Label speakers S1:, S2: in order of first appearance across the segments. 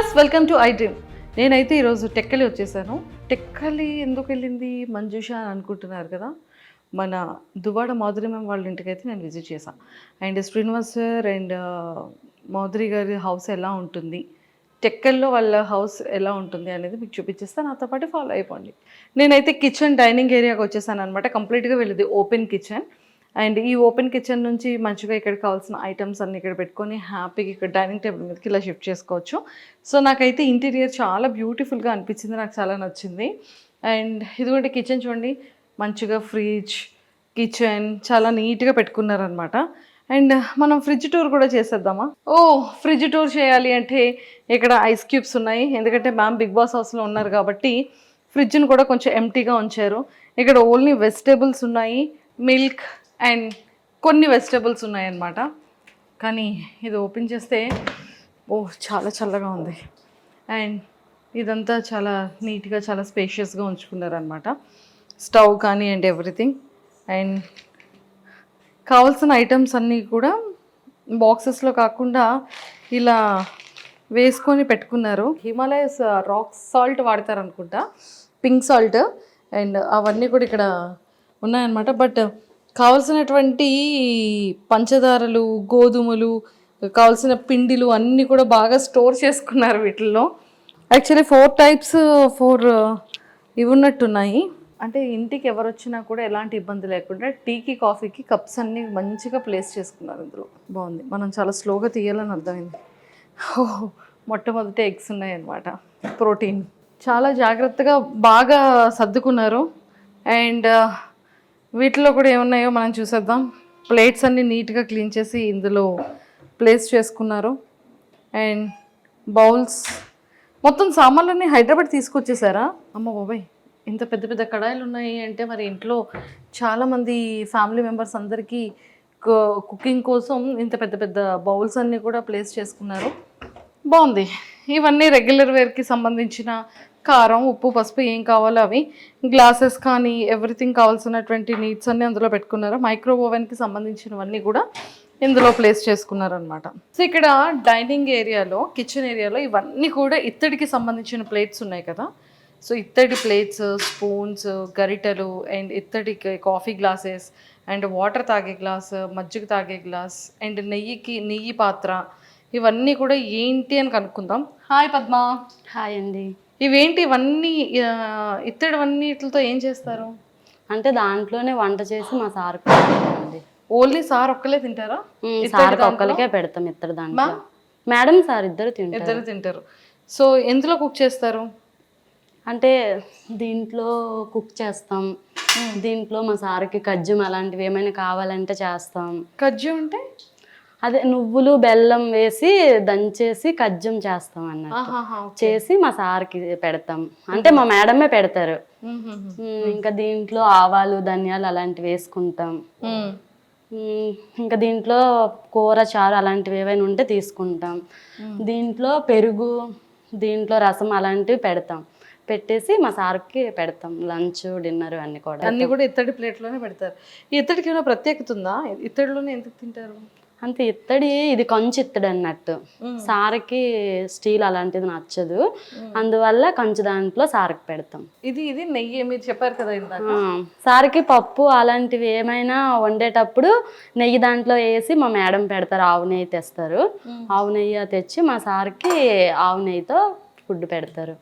S1: Viewers, welcome to I dream. నేనైతే ఈరోజు టెక్కలి వచ్చేసాను. టెక్కలి ఎందుకు వెళ్ళింది మంజుష అని అనుకుంటున్నారు కదా. మన దువ్వాడ మాధురి మ్యామ్ వాళ్ళ ఇంటికి అయితే నేను విజిట్ చేశాను. And Srinivas sir and Madhuri గారి హౌస్ ఎలా ఉంటుంది, టెక్కల్లో వాళ్ళ హౌస్ ఎలా ఉంటుంది అనేది మీకు చూపించేస్తాను. నాతో పాటు ఫాలో అయిపోండి. నేనైతే కిచెన్ డైనింగ్ ఏరియాకి వచ్చేసాను అనమాట. కంప్లీట్గా వెళ్ళేది ఓపెన్ కిచెన్. అండ్ ఈ ఓపెన్ కిచెన్ నుంచి మంచిగా ఇక్కడ కావాల్సిన ఐటమ్స్ అన్ని ఇక్కడ పెట్టుకొని హ్యాపీగా ఇక్కడ డైనింగ్ టేబుల్ మీదకి ఇలా షిఫ్ట్ చేసుకోవచ్చు. సో నాకైతే ఇంటీరియర్ చాలా బ్యూటిఫుల్గా అనిపించింది, నాకు చాలా నచ్చింది. అండ్ ఇదిగోండి కిచెన్ చూడండి, మంచిగా ఫ్రిడ్జ్, కిచెన్ చాలా నీట్గా పెట్టుకున్నారనమాట. అండ్ మనం ఫ్రిడ్జ్ టూర్ కూడా చేసేద్దామా? ఫ్రిడ్జ్ టూర్ చేయాలి అంటే ఇక్కడ ఐస్ క్యూబ్స్ ఉన్నాయి, ఎందుకంటే మ్యామ్ బిగ్ బాస్ హౌస్లో ఉన్నారు కాబట్టి ఫ్రిడ్జ్ని కూడా కొంచెం ఎంటీగా ఉంచారు. ఇక్కడ ఓన్లీ వెజిటేబుల్స్ ఉన్నాయి, మిల్క్ అండ్ కొన్ని వెజిటేబుల్స్ ఉన్నాయన్నమాట. కానీ ఇది ఓపెన్ చేస్తే చాలా చల్లగా ఉంది. అండ్ ఇదంతా చాలా నీట్గా చాలా స్పేషియస్గా ఉంచుకున్నారనమాట. స్టవ్ కానీ అండ్ ఎవ్రీథింగ్. అండ్ కావాల్సిన ఐటమ్స్ అన్నీ కూడా బాక్సెస్లో కాకుండా ఇలా వేసుకొని పెట్టుకున్నారు. హిమాలయస్ రాక్ సాల్ట్ వాడతారనుకుంటా, పింక్ సాల్ట్. అండ్ అవన్నీ కూడా ఇక్కడ ఉన్నాయన్నమాట. బట్ కావలసినటువంటి పంచదారలు, గోధుమలు, కావాల్సిన పిండిలు అన్నీ కూడా బాగా స్టోర్ చేసుకున్నారు వీటిల్లో. యాక్చువల్లీ 4 టైప్స్ ఇవి ఉన్నట్టున్నాయి. అంటే ఇంటికి ఎవరు వచ్చినా కూడా ఎలాంటి ఇబ్బంది లేకుండా టీకి కాఫీకి కప్స్ అన్నీ మంచిగా ప్లేస్ చేసుకున్నారు ఇందులో. బాగుంది. మనం చాలా స్లోగా తీయాలని అర్థమైంది. మొట్టమొదటి ఎగ్స్ ఉన్నాయన్నమాట, ప్రోటీన్. చాలా జాగ్రత్తగా బాగా సర్దుకున్నారు. అండ్ వీటిలో కూడా ఏమున్నాయో మనం చూసేద్దాం. ప్లేట్స్ అన్నీ నీట్గా క్లీన్ చేసి ఇందులో ప్లేస్ చేసుకున్నారు. అండ్ బౌల్స్, మొత్తం సామాన్లన్నీ హైదరాబాద్ తీసుకొచ్చేసారా? అమ్మ బాబాయ్, ఇంత పెద్ద పెద్ద కడాయిలు ఉన్నాయి అంటే మరి ఇంట్లో చాలామంది ఫ్యామిలీ మెంబర్స్ అందరికీ కుకింగ్ కోసం ఇంత పెద్ద పెద్ద బౌల్స్ అన్నీ కూడా ప్లేస్ చేసుకున్నారు. బాగుంది. ఇవన్నీ రెగ్యులర్ వేర్కి సంబంధించిన కారం, ఉప్పు, పసుపు ఏం కావాలో అవి, గ్లాసెస్ కానీ ఎవ్రీథింగ్ కావాల్సినటువంటి నీడ్స్ అన్నీ అందులో పెట్టుకున్నారు. మైక్రో ఓవెన్కి సంబంధించినవన్నీ కూడా ఇందులో ప్లేస్ చేసుకున్నారనమాట. సో ఇక్కడ డైనింగ్ ఏరియాలో, కిచెన్ ఏరియాలో ఇవన్నీ కూడా ఇత్తడికి సంబంధించిన ప్లేట్స్ ఉన్నాయి కదా. సో ఇత్తడి ప్లేట్స్, స్పూన్స్, గరిటెలు అండ్ ఇత్తడి కాఫీ గ్లాసెస్ అండ్ వాటర్ తాగే గ్లాస్, మజ్జిగ తాగే గ్లాస్ అండ్ నెయ్యి పాత్ర, ఇవన్నీ కూడా ఏంటి అని కనుక్కుందాం. హాయ్ పద్మ.
S2: హాయ్ అండి.
S1: ఇవేంటి ఇవన్నీ? ఇత్తడివన్నిటితో ఏం చేస్తారు?
S2: అంటే దాంట్లోనే వంట చేసి మా సార్ అండి.
S1: ఓన్లీ సార్ ఒక్కలే తింటారా?
S2: సార్ ఒక్కరికే పెడతాం ఇత్తడి దాంట్లో. మేడం సార్ ఇద్దరు
S1: తింటారు. సో ఎందులో కుక్ చేస్తారు?
S2: అంటే దీంట్లో కుక్ చేస్తాం. దీంట్లో మా సార్కి కజ్జం అలాంటివి ఏమైనా కావాలంటే చేస్తాం.
S1: కజ్జం అంటే
S2: అదే నువ్వులు బెల్లం వేసి దంచేసి కజ్జం చేస్తాం అన్నట్టు. చేసి మా సార్కి పెడతాం. అంటే మా మేడమే పెడతారు. ఇంకా దీంట్లో ఆవాలు, ధనియాలు అలాంటివి వేసుకుంటాం. ఇంకా దీంట్లో కూర, చారు అలాంటివి ఏవైనా ఉంటే తీసుకుంటాం. దీంట్లో పెరుగు, దీంట్లో రసం అలాంటివి పెడతాం. పెట్టేసి మా సార్కి పెడతాం. లంచ్, డిన్నర్ అన్నీ కూడా
S1: ఇత్తడి ప్లేట్లోనే పెడతారు. ఈ ఇత్తడికి ఏమైనా ప్రత్యేకత ఉందా? ఇత్తడిలోనే ఎందుకు తింటారు?
S2: అంటే ఇత్తడి, ఇది కంచు ఇత్తడి అన్నట్టు. సార్కి స్టీల్ అలాంటిది నచ్చదు, అందువల్ల కంచు దాంట్లో సార్కి పెడతాం.
S1: ఇది నెయ్యి మీరు చెప్పారు కదా ఇందాక.
S2: సార్కి పప్పు అలాంటివి ఏమైనా వండేటప్పుడు నెయ్యి దాంట్లో వేసి మా మేడం పెడతారు. ఆవు నెయ్యి తెస్తారు. ఆవు నెయ్యి తెచ్చి మా సార్కి ఆవు నెయ్యితో ఫుడ్ పెడతారు.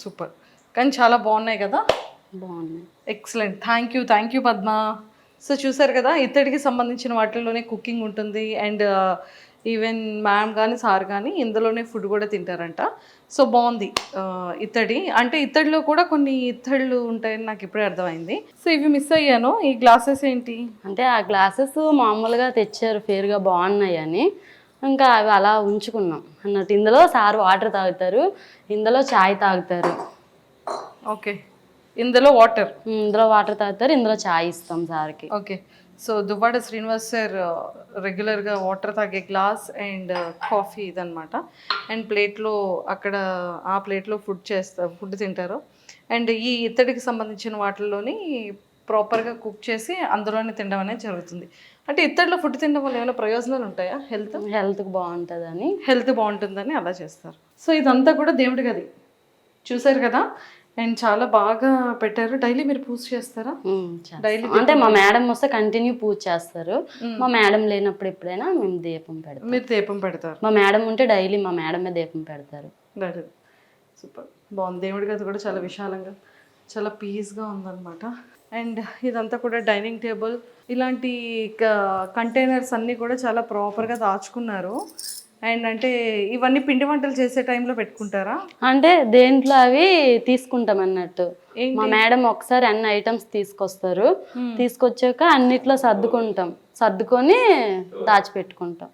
S1: సూపర్. కానీ చాలా బాగున్నాయి కదా.
S2: బాగున్నాయి.
S1: Excellent. Thank you Padma. So చూసారు కదా, ఇత్తడికి సంబంధించిన వాటిల్లోనే కుకింగ్ ఉంటుంది. అండ్ ఈవెన్ మ్యామ్ కానీ సార్ కానీ ఇందులోనే ఫుడ్ కూడా తింటారంట. సో బాగుంది. ఇత్తడి అంటే ఇత్తడిలో కూడా కొన్ని ఇత్తళ్ళు ఉంటాయని నాకు ఇప్పుడే అర్థమైంది. సో ఇవి మిస్ అయ్యాను. ఈ గ్లాసెస్ ఏంటి
S2: అంటే ఆ గ్లాసెస్ మామూలుగా తెచ్చారు, ఫేర్గా బాగున్నాయి అని, ఇంకా అవి అలా ఉంచుకున్నాం అన్నట్టు. ఇందులో సార్ వాటర్ తాగుతారు, ఇందులో చాయ్ తాగుతారు.
S1: ఓకే, ఇందులో వాటర్
S2: తాగుతారు, ఇందులో చాయ్ ఇస్తాం సార్కి.
S1: Okay. So Duvvada Srinivas sir రెగ్యులర్గా వాటర్ తాగే గ్లాస్ అండ్ కాఫీ ఇదనమాట. అండ్ ప్లేట్లో అక్కడ ఆ ప్లేట్లో ఫుడ్ తింటారు. అండ్ ఈ ఇత్తడికి సంబంధించిన వాటిల్లోని ప్రాపర్గా కుక్ చేసి అందులోనే తినడం అనేది జరుగుతుంది. అంటే ఇత్తడిలో ఫుడ్ తినడం వల్ల ఏమైనా ప్రయోజనాలు ఉంటాయా?
S2: హెల్త్కి బాగుంటుందని.
S1: హెల్త్ బాగుంటుందని అలా చేస్తారు. సో ఇదంతా కూడా దేవుడి గది చూసారు కదా, అండ్ చాలా బాగా పెట్టారు. డైలీ మీరు పూజ చేస్తారా?
S2: డైలీ అంటే మా మేడం వస్తే కంటిన్యూ పూజ చేస్తారు. మా మేడం లేనప్పుడు ఎప్పుడైనా మేము దీపం పెడతాం.
S1: మీరు దీపం పెడతారు?
S2: మా మేడం ఉంటే డైలీ మా మేడమే దీపం పెడతారు.
S1: సూపర్ బాగుంది. దేవుడి గది కూడా చాలా విశాలంగా చాలా పీస్గా ఉందన్నమాట. అండ్ ఇదంతా కూడా డైనింగ్ టేబుల్, ఇలాంటి కంటైనర్స్ అన్నీ కూడా చాలా ప్రాపర్గా దాచుకున్నారు. అండ్ అంటే ఇవన్నీ పిండి వంటలు చేసే టైంలో పెట్టుకుంటారా?
S2: అంటే దేంట్లో అవి తీసుకుంటాం అన్నట్టు. మా మేడం ఒకసారి అన్ని ఐటమ్స్ తీసుకొస్తారు, తీసుకొచ్చాక అన్నిట్లో సర్దుకొని దాచిపెట్టుకుంటాం.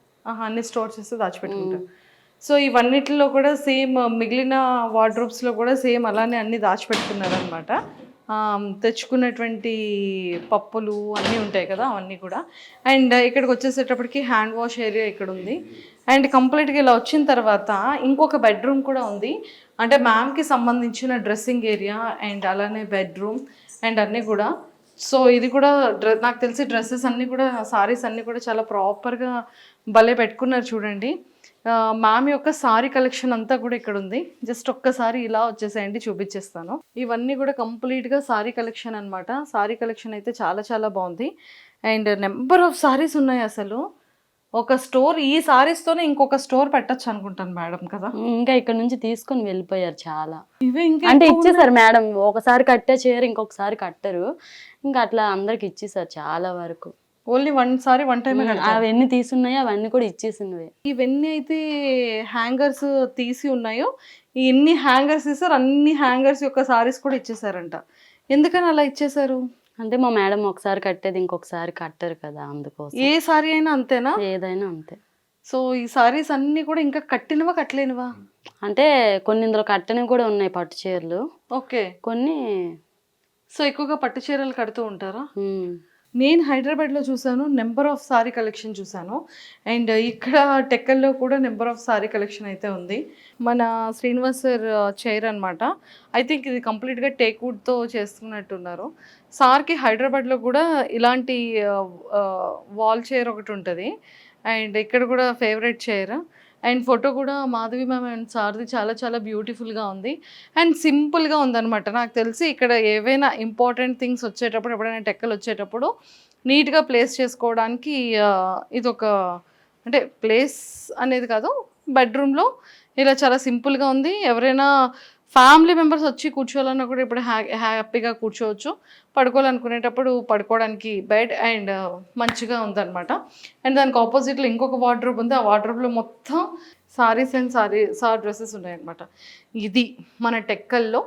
S1: అన్ని స్టోర్ చేస్తే దాచిపెట్టుకుంటారు. సో ఇవన్నిటిలో కూడా సేమ్ మిగిలిన వార్డ్రోబ్స్లో కూడా సేమ్ అలానే అన్ని దాచిపెట్టుకున్నారు అనమాట. తెచ్చుకున్నటువంటి పప్పులు అన్నీ ఉంటాయి కదా, అవన్నీ కూడా. అండ్ ఇక్కడికి వచ్చేసేటప్పటికి హ్యాండ్ వాష్ ఏరియా ఇక్కడ ఉంది. అండ్ కంప్లీట్గా ఇలా వచ్చిన తర్వాత ఇంకొక బెడ్రూమ్ కూడా ఉంది. అంటే మ్యామ్కి సంబంధించిన డ్రెస్సింగ్ ఏరియా అండ్ అలానే బెడ్రూమ్ అండ్ అన్నీ కూడా. సో ఇది కూడా నాకు తెలిసి డ్రెస్సెస్ అన్నీ కూడా, సారీస్ అన్నీ కూడా చాలా ప్రాపర్గా భలే పెట్టుకున్నారు చూడండి. మ్యామ్ యొక్క సారీ కలెక్షన్ అంతా కూడా ఇక్కడ ఉంది. జస్ట్ ఒక్కసారి ఇలా వచ్చేసేయండి, చూపించేస్తాను. ఇవన్నీ కూడా కంప్లీట్గా సారీ కలెక్షన్ అనమాట. సారీ కలెక్షన్ అయితే చాలా చాలా బాగుంది. అండ్ నెంబర్ ఆఫ్ సారీస్ ఉన్నాయి. అసలు ఒక స్టోర్, ఈ సారీస్తోనే ఇంకొక స్టోర్ పెట్టచ్చు అనుకుంటాను మేడం కదా.
S2: ఇంకా ఇక్కడ నుంచి తీసుకొని వెళ్ళిపోయారు చాలా.
S1: ఇవే ఇంకా
S2: అంటే ఇచ్చేసారు మేడం. ఒకసారి కట్టే చీర ఇంకొకసారి కట్టరు, ఇంకా అట్లా అందరికి ఇచ్చేసారు చాలా వరకు.
S1: Only one time.
S2: అవన్నీ తీసున్నాయో అవన్నీ కూడా ఇచ్చేసినవి.
S1: ఇవన్నీ అయితే హ్యాంగర్స్ తీసి ఉన్నాయో, ఎన్ని హ్యాంగర్స్ ఇస్తారు అన్ని హ్యాంగర్స్ యొక్క సారీస్ కూడా ఇచ్చేసారంట. ఎందుకని అలా ఇచ్చేసారు?
S2: అంటే మా మేడం ఒకసారి కట్టేది ఇంకొకసారి కట్టరు కదా, అందుకోసం.
S1: ఏ సారీ అయినా అంతేనా?
S2: ఏదైనా అంతే.
S1: సో ఈ సారీస్ అన్ని కూడా ఇంకా కట్టినవా కట్టలేనివా?
S2: అంటే కొన్ని ఇందులో కట్టనివి కూడా ఉన్నాయి, పట్టు చీరలు.
S1: ఓకే.
S2: కొన్ని.
S1: సో ఎక్కువగా పట్టు చీరలు కడుతూ ఉంటారా? నేను హైదరాబాద్లో చూసాను, నెంబర్ ఆఫ్ సారీ కలెక్షన్ చూసాను. అండ్ ఇక్కడ టెక్కల్లో కూడా నెంబర్ ఆఫ్ సారీ కలెక్షన్ అయితే ఉంది. మన శ్రీనివాస్ సార్ చైర్ అనమాట. ఐ థింక్ ఇది కంప్లీట్గా టేక్ వుడ్తో చేస్తున్నట్టున్నారు. సార్కి హైదరాబాద్లో కూడా ఇలాంటి వాల్ చైర్ ఒకటి ఉంటుంది. అండ్ ఇక్కడ కూడా ఫేవరెట్ చైర్. అండ్ ఫోటో కూడా మాధవి మ్యామ్ అండ్ సార్ది చాలా చాలా బ్యూటిఫుల్గా ఉంది. అండ్ సింపుల్గా ఉందన్నమాట. నాకు తెలిసి ఇక్కడ ఏవైనా ఇంపార్టెంట్ థింగ్స్ వచ్చేటప్పుడు, ఎప్పుడైనా టెక్కలు వచ్చేటప్పుడు నీట్గా ప్లేస్ చేసుకోవడానికి ఇది ఒక, అంటే ప్లేస్ అనేది కాదు, బెడ్రూమ్లో ఇలా చాలా సింపుల్గా ఉంది. ఎవరైనా ఫ్యామిలీ మెంబర్స్ వచ్చి కూర్చోవాలన్నా కూడా ఇప్పుడు హ్యాపీగా కూర్చోవచ్చు. పడుకోవాలనుకునేటప్పుడు పడుకోవడానికి బెడ్ అండ్ మంచిగా ఉందన్నమాట. అండ్ దానికి ఆపోజిట్లో ఇంకొక వార్డ్రోబ్ ఉంది. ఆ వార్డ్రోబ్లో మొత్తం సారీస్ అండ్ సార్ డ్రెస్సెస్ ఉన్నాయన్నమాట. ఇది మన టెక్కల్లో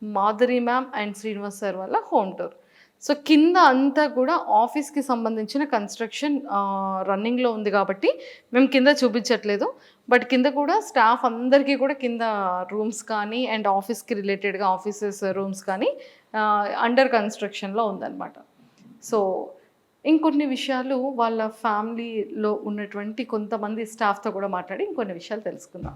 S1: Madhuri ma'am and Srinivas sir వల్ల హోమ్ టూర్. సో కింద అంతా కూడా ఆఫీస్కి సంబంధించిన కన్స్ట్రక్షన్ రన్నింగ్లో ఉంది కాబట్టి మేము కింద చూపించట్లేదు. బట్ కింద కూడా స్టాఫ్ అందరికీ కూడా కింద రూమ్స్ కానీ అండ్ ఆఫీస్కి రిలేటెడ్గా ఆఫీసెస్ రూమ్స్ కానీ అండర్ కన్స్ట్రక్షన్లో ఉందన్నమాట. సో ఇంకొన్ని విషయాలు వాళ్ళ ఫ్యామిలీలో ఉన్నటువంటి కొంతమంది స్టాఫ్తో కూడా మాట్లాడి ఇంకొన్ని విషయాలు తెలుసుకుందాం.